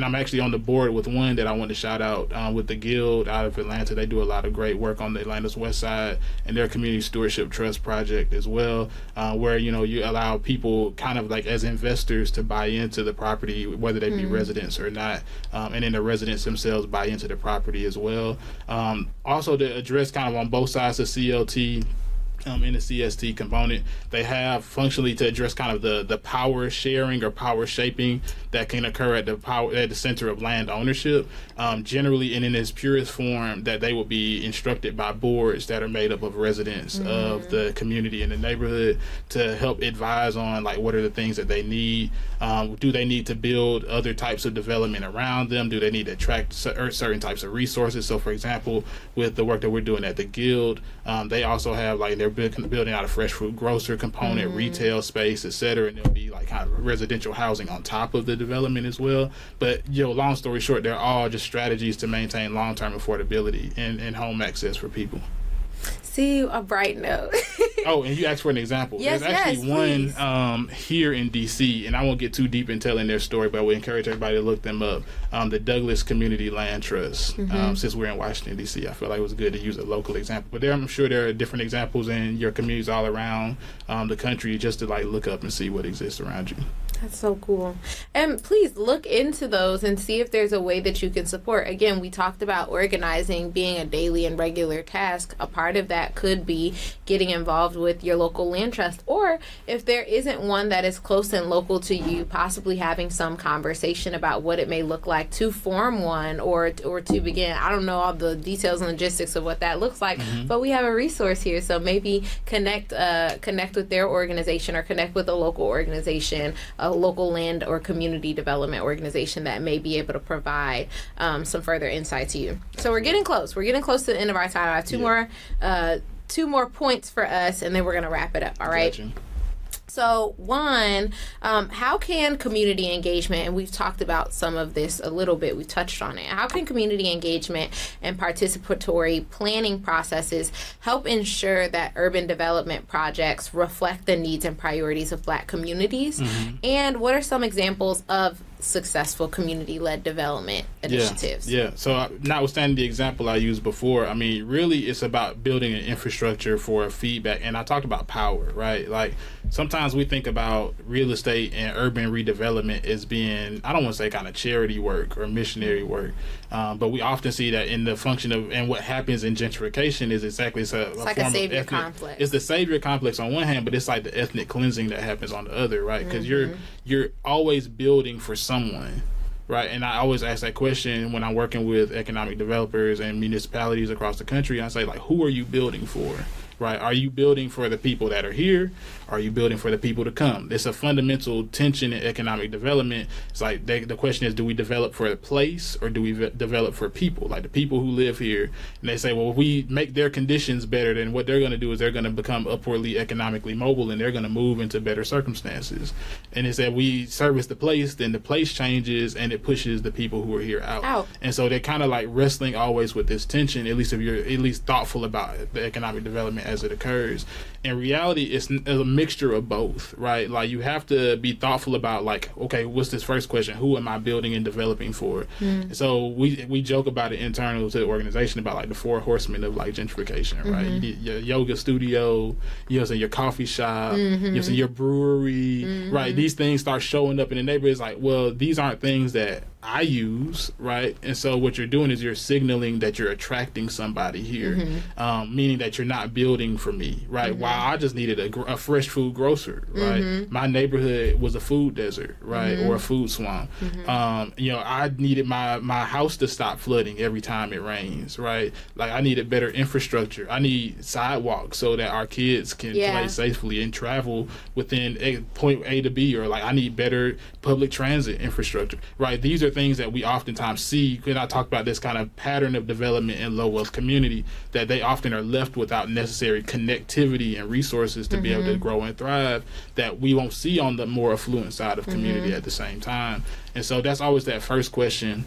I'm actually on the board with one that I want to shout out with the Guild out of Atlanta. They do a lot of great work on the Atlanta's West Side and their community stewardship trust project as well, where you allow people kind of like as investors to buy into the property, whether they be residents or not, and then the residents themselves buy into the property as well. Also to address kind of on both sides of CLT, in the CST component. They have functionally to address kind of the power sharing or power shaping that can occur at the center of land ownership, generally and in its purest form, that they will be instructed by boards that are made up of residents of the community in the neighborhood to help advise on like what are the things that they need. Do they need to build other types of development around them? Do they need to attract certain types of resources? So for example, with the work that we're doing at the Guild, they also have like they're building out a fresh fruit grocer component, retail space, etc., and there'll be like kind of residential housing on top of the development as well. But long story short, they're all just strategies to maintain long-term affordability and home access for people. See, a bright note. Oh, and you asked for an example. Yes, There's actually one here in D.C., and I won't get too deep in telling their story, but we encourage everybody to look them up. The Douglas Community Land Trust. Since we're in Washington, D.C., I feel like it was good to use a local example. But I'm sure there are different examples in your communities all around the country, just to like look up and see what exists around you. That's so cool. And please look into those and see if there's a way that you can support. Again, we talked about organizing being a daily and regular task. A part of that could be getting involved with your local land trust. Or if there isn't one that is close and local to you, possibly having some conversation about what it may look like to form one or to begin. I don't know all the details and logistics of what that looks like, but we have a resource here. So maybe connect with their organization or connect with a local organization, a local land or community development organization that may be able to provide some further insight to you. So we're getting close. We're getting close to the end of our time. I have two more points for us, and then we're going to wrap it up. All right. Gotcha. So one, how can community engagement, and we've talked about some of this a little bit, we touched on it, how can community engagement and participatory planning processes help ensure that urban development projects reflect the needs and priorities of Black communities? And what are some examples of successful community-led development initiatives? Yeah. So notwithstanding the example I used before, I mean, really it's about building an infrastructure for feedback. And I talked about power, right? Like sometimes we think about real estate and urban redevelopment as being, I don't want to say kind of charity work or missionary work, but we often see that in the function of, and what happens in gentrification is exactly it's like a savior complex. It's the savior complex on one hand, but it's like the ethnic cleansing that happens on the other, right? Because you're always building for someone, right? And I always ask that question when I'm working with economic developers and municipalities across the country. I say, like, who are you building for? Right? Are you building for the people that are here? Are you building for the people to come? It's a fundamental tension in economic development. It's like the question is, do we develop for a place or do we develop for people? Like the people who live here. And they say, well, if we make their conditions better, then what they're going to do is they're going to become upwardly economically mobile and they're going to move into better circumstances. And it's that we service the place, then the place changes and it pushes the people who are here out. And so they're kind of like wrestling always with this tension, at least if you're at least thoughtful about the economic development as it occurs. In reality, it's a mixture of both, right? Like you have to be thoughtful about like, okay, what's this first question? Who am I building and developing for? So we joke about it internal to the organization about like the 4 horsemen of like gentrification, right? You get your yoga studio, your coffee shop, your brewery, right? These things start showing up in the neighborhood. It's like, well, these aren't things that I use, right? And so what you're doing is you're signaling that you're attracting somebody here, meaning that you're not building for me, right? While I just needed a fresh food grocer, right? My neighborhood was a food desert, right? Or a food swamp. I needed my house to stop flooding every time it rains, right? Like I needed better infrastructure. I need sidewalks so that our kids can play safely and travel within point A to B, or like I need better public transit infrastructure, right? These are things that we oftentimes see. When I talk about this kind of pattern of development in low wealth community, that they often are left without necessary connectivity and resources to be able to grow and thrive, that we won't see on the more affluent side of community at the same time. And so that's always that first question.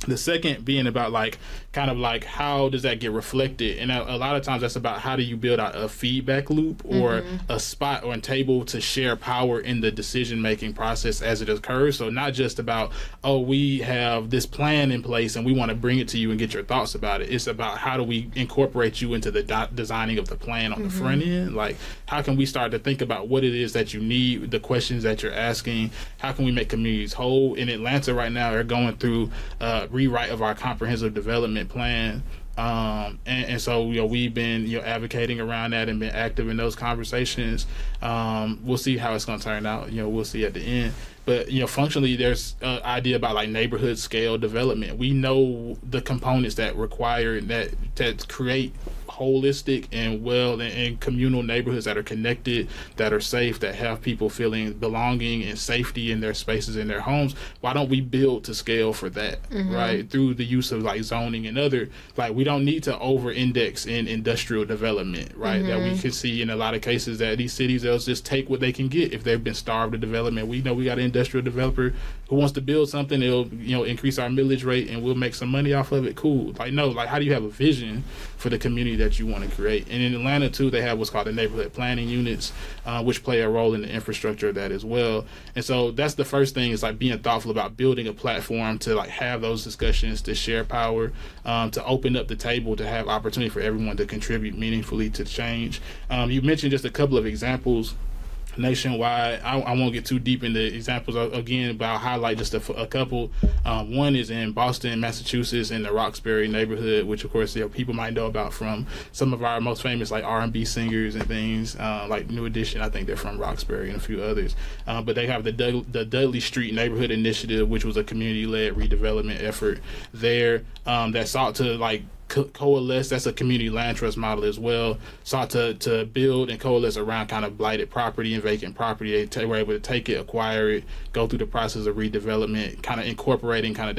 The second being about like kind of like how does that get reflected, and a lot of times that's about how do you build out a feedback loop or a spot or a table to share power in the decision making process as it occurs. So not just about, oh, we have this plan in place and we want to bring it to you and get your thoughts about it. It's about how do we incorporate you into the designing of the plan on the front end. Like how can we start to think about what it is that you need, the questions that you're asking, how can we make communities whole? In Atlanta right now, they're going through rewrite of our comprehensive development plan, And so, we've been, advocating around that and been active in those conversations. We'll see how it's going to turn out. We'll see at the end. But, functionally, there's an idea about like neighborhood scale development. We know the components that require that create holistic and communal neighborhoods that are connected, that are safe, that have people feeling belonging and safety in their spaces, in their homes. Why don't we build to scale for that, right? Through the use of like zoning and other, like we don't need to over-index in industrial development, right? That we can see in a lot of cases that these cities, they'll just take what they can get if they've been starved of development. We know we got an industrial developer who wants to build something, they'll increase our millage rate and we'll make some money off of it. Cool. Like, no, like how do you have a vision for the community that you want to create? And in Atlanta too, they have what's called the neighborhood planning units, which play a role in the infrastructure of that as well. And so that's the first thing, is like being thoughtful about building a platform to like have those discussions, to share power, to open up the table, to have opportunity for everyone to contribute meaningfully to change. You mentioned just a couple of examples nationwide. I won't get too deep into examples again, but I'll highlight just a couple. One is in Boston, Massachusetts, in the Roxbury neighborhood, which of course people might know about from some of our most famous like R&B singers and things, like New Edition. I think they're from Roxbury, and a few others. But they have the Dudley Street Neighborhood Initiative, which was a community-led redevelopment effort there that sought to like coalesce. That's a community land trust model as well. Sought to build and coalesce around kind of blighted property and vacant property. They were able to take it, acquire it, go through the process of redevelopment, kind of incorporating kind of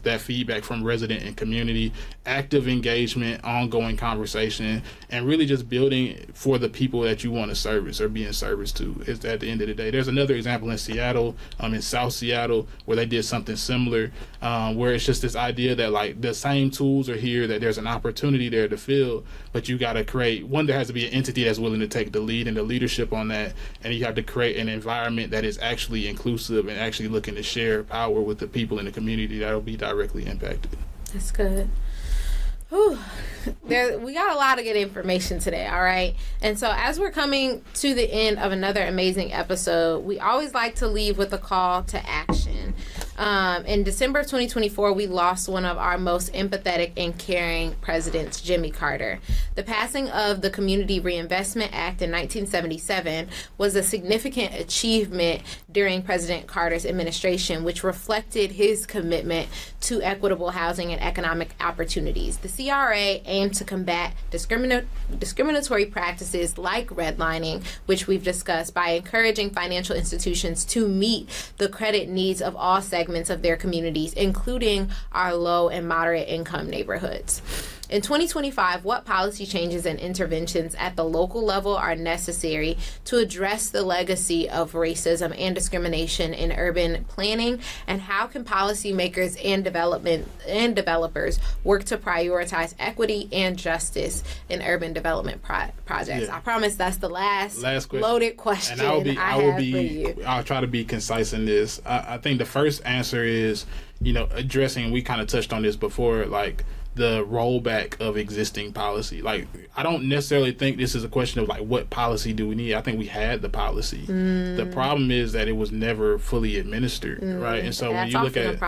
that feedback from resident and community, active engagement, ongoing conversation, and really just building for the people that you want to service or be in service to. Is at the end of the day. There's another example in Seattle, in South Seattle, where they did something similar, where it's just this idea that like the same tools are here, that there's an opportunity there to fill, but you got to create one. There has to be an entity that's willing to take the lead and the leadership on that, and you have to create an environment that is actually inclusive and actually looking to share power with the people in the community that will be directly impacted. That's good. Whew. We got a lot of good information today, all right? And so as we're coming to the end of another amazing episode, we always like to leave with a call to action. In December of 2024, we lost one of our most empathetic and caring presidents, Jimmy Carter. The passing of the Community Reinvestment Act in 1977 was a significant achievement during President Carter's administration, which reflected his commitment to equitable housing and economic opportunities. The CRA aimed to combat discriminatory practices like redlining, which we've discussed, by encouraging financial institutions to meet the credit needs of all segments of their communities, including our low and moderate income neighborhoods. In 2025, what policy changes and interventions at the local level are necessary to address the legacy of racism and discrimination in urban planning, and how can policymakers and developers work to prioritize equity and justice in urban development projects? Yeah. I promise that's the last loaded question. And I'll try to be concise in this. I think the first answer is, addressing, we kind of touched on this before, like the rollback of existing policy. Like, I don't necessarily think this is a question of like what policy do we need. I think we had the policy. The problem is that it was never fully administered, right? And so when you look at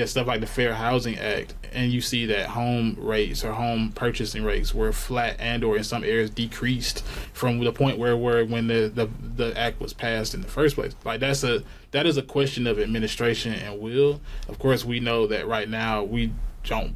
stuff like the Fair Housing Act, and you see that home rates or home purchasing rates were flat and or in some areas decreased from the point where were when the act was passed in the first place. Like that is a question of administration and will. Of course, we know that right now we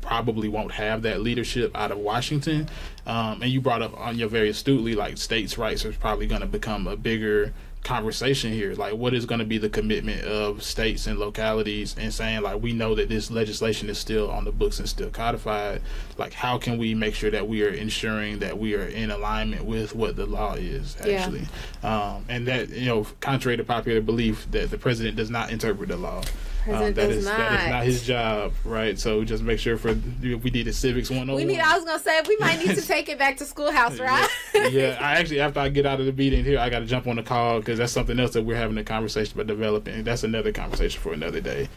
probably won't have that leadership out of Washington. And you brought up very astutely, like states' rights are probably going to become a bigger conversation here. Like, what is going to be the commitment of states and localities, and saying like, we know that this legislation is still on the books and still codified. Like, how can we make sure that we are ensuring that we are in alignment with what the law is actually? And that, contrary to popular belief, that the president does not interpret the law. That is not his job, right? So just make sure we need a civics 101. I was gonna say we might need to take it back to schoolhouse, right? Yeah. I actually, after I get out of the meeting here, I got to jump on the call because that's something else that we're having a conversation about developing. That's another conversation for another day.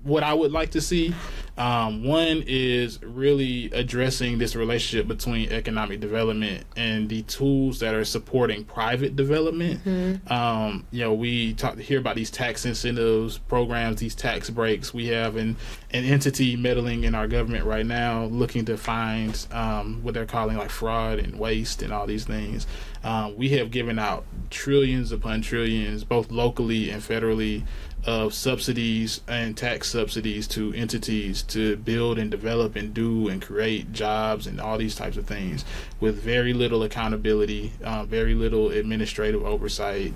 What I would like to see One is really addressing this relationship between economic development and the tools that are supporting private development. We hear about these tax incentives programs, these tax breaks. We have an entity meddling in our government right now looking to find what they're calling like fraud and waste and all these things. We have given out trillions upon trillions, both locally and federally, of subsidies and tax subsidies to entities to build and develop and do and create jobs and all these types of things with very little accountability, very little administrative oversight.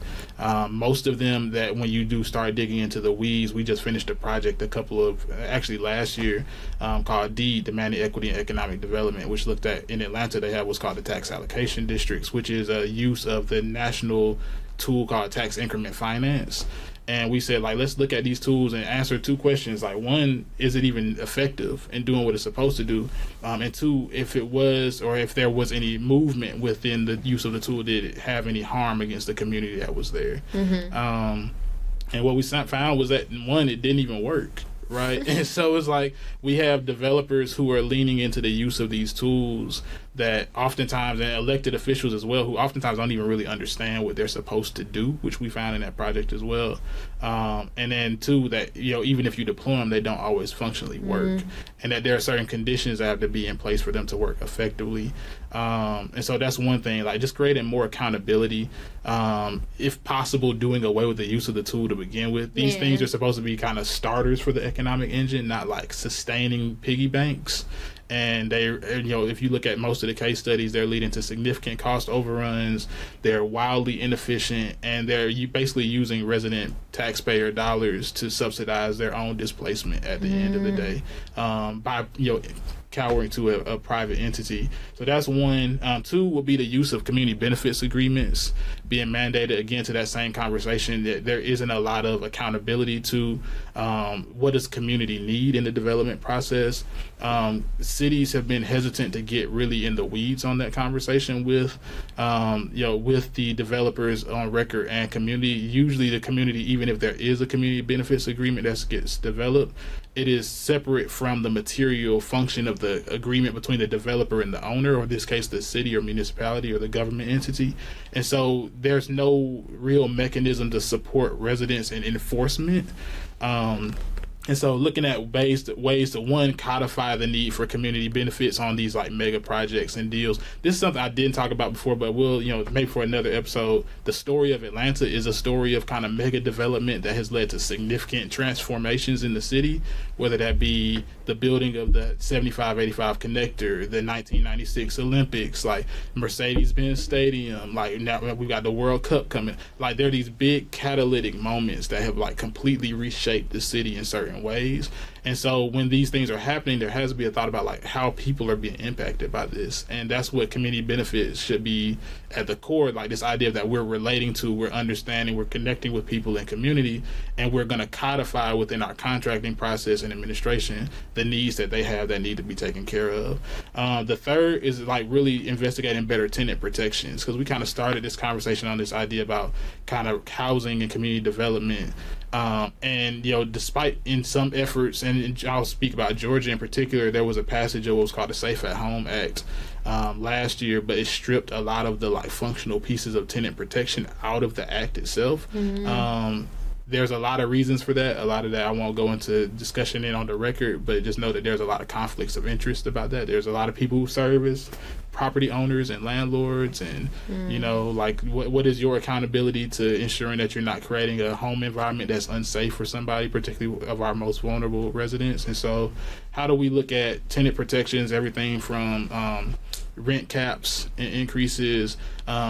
Most of them, that when you do start digging into the weeds, we just finished a project actually last year called DEED, Demanding Equity and Economic Development, which looked at, in Atlanta, they have what's called the tax allocation districts, which is a use of the national tool called tax increment finance. And we said, like, let's look at these tools and answer two questions. Like, one, is it even effective in doing what it's supposed to do? And two, if it was, or if there was any movement within the use of the tool, did it have any harm against the community that was there? And what we found was that, one, it didn't even work. Right. And so it's like we have developers who are leaning into the use of these tools that oftentimes, and elected officials as well, who oftentimes don't even really understand what they're supposed to do, which we found in that project as well. And then two, that, even if you deploy them, they don't always functionally work, and that there are certain conditions that have to be in place for them to work effectively. And so that's one thing, like just creating more accountability, if possible, doing away with the use of the tool to begin with. These things are supposed to be kind of starters for the economic engine, not like sustaining piggy banks. And they, if you look at most of the case studies, they're leading to significant cost overruns. They're wildly inefficient, and they're basically using resident taxpayer dollars to subsidize their own displacement at the end of the day, by cowering to a private entity. So that's one. Two would be the use of community benefits agreements being mandated, again, to that same conversation that there isn't a lot of accountability to what does community need in the development process. Cities have been hesitant to get really in the weeds on that conversation with the developers on record and community. Usually the community, even if there is a community benefits agreement that gets developed, it is separate from the material function of the agreement between the developer and the owner, or in this case, the city or municipality or the government entity. And so there's no real mechanism to support residents and enforcement. And so looking at ways to, one, codify the need for community benefits on these like mega projects and deals. This is something I didn't talk about before, but we'll, maybe for another episode. The story of Atlanta is a story of kind of mega development that has led to significant transformations in the city, whether that be the building of the 75-85 connector, the 1996 Olympics, like Mercedes-Benz Stadium, like now we've got the World Cup coming. Like there are these big catalytic moments that have like completely reshaped the city in certain ways. And so when these things are happening, there has to be a thought about like how people are being impacted by this. And that's what community benefits should be at the core, like this idea that we're relating to, we're understanding, we're connecting with people in community, and we're going to codify within our contracting process and administration the needs that they have that need to be taken care of. The third is like really investigating better tenant protections, because we kind of started this conversation on this idea about kind of housing and community development. And despite in some efforts, and I'll speak about Georgia in particular, there was a passage of what was called the Safe at Home Act last year, but it stripped a lot of the like functional pieces of tenant protection out of the act itself. There's a lot of reasons for that. A lot of that I won't go into discussion in on the record, but just know that there's a lot of conflicts of interest about that. There's a lot of people who serve as property owners and landlords, and like what is your accountability to ensuring that you're not creating a home environment that's unsafe for somebody, particularly of our most vulnerable residents. And so how do we look at tenant protections, everything from rent caps and increases,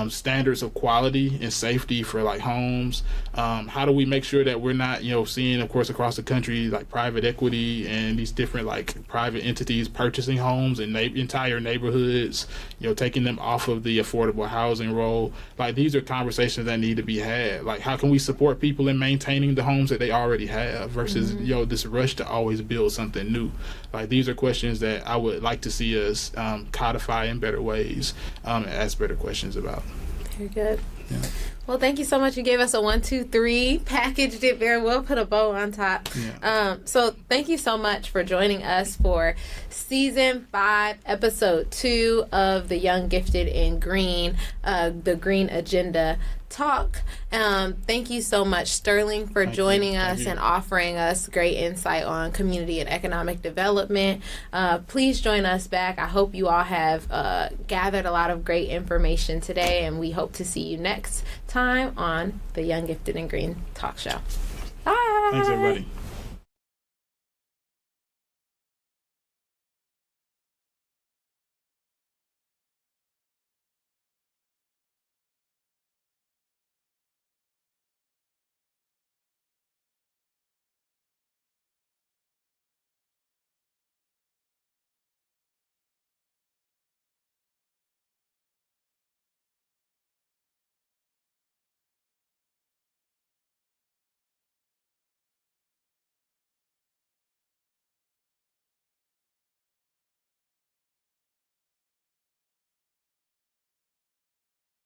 standards of quality and safety for like homes. How do we make sure that we're not, seeing, of course, across the country, like private equity and these different like private entities purchasing homes in entire neighborhoods, taking them off of the affordable housing role. Like these are conversations that need to be had. Like how can we support people in maintaining the homes that they already have versus, this rush to always build something new. Like these are questions that I would like to see us codify in better ways, and ask better questions about. Very good. Yeah. Well, thank you so much. You gave us a 1, 2, 3, packaged it very well, put a bow on top. Yeah. So thank you so much for joining us for Season 5, Episode 2 of the Young, Gifted, and Green, the Green Agenda Talk. Thank you so much, Sterling, for joining us and offering us great insight on community and economic development. Please join us back. I hope you all have gathered a lot of great information today, and we hope to see you next time on the Young, Gifted, and Green Talk Show. Bye. Thanks, everybody.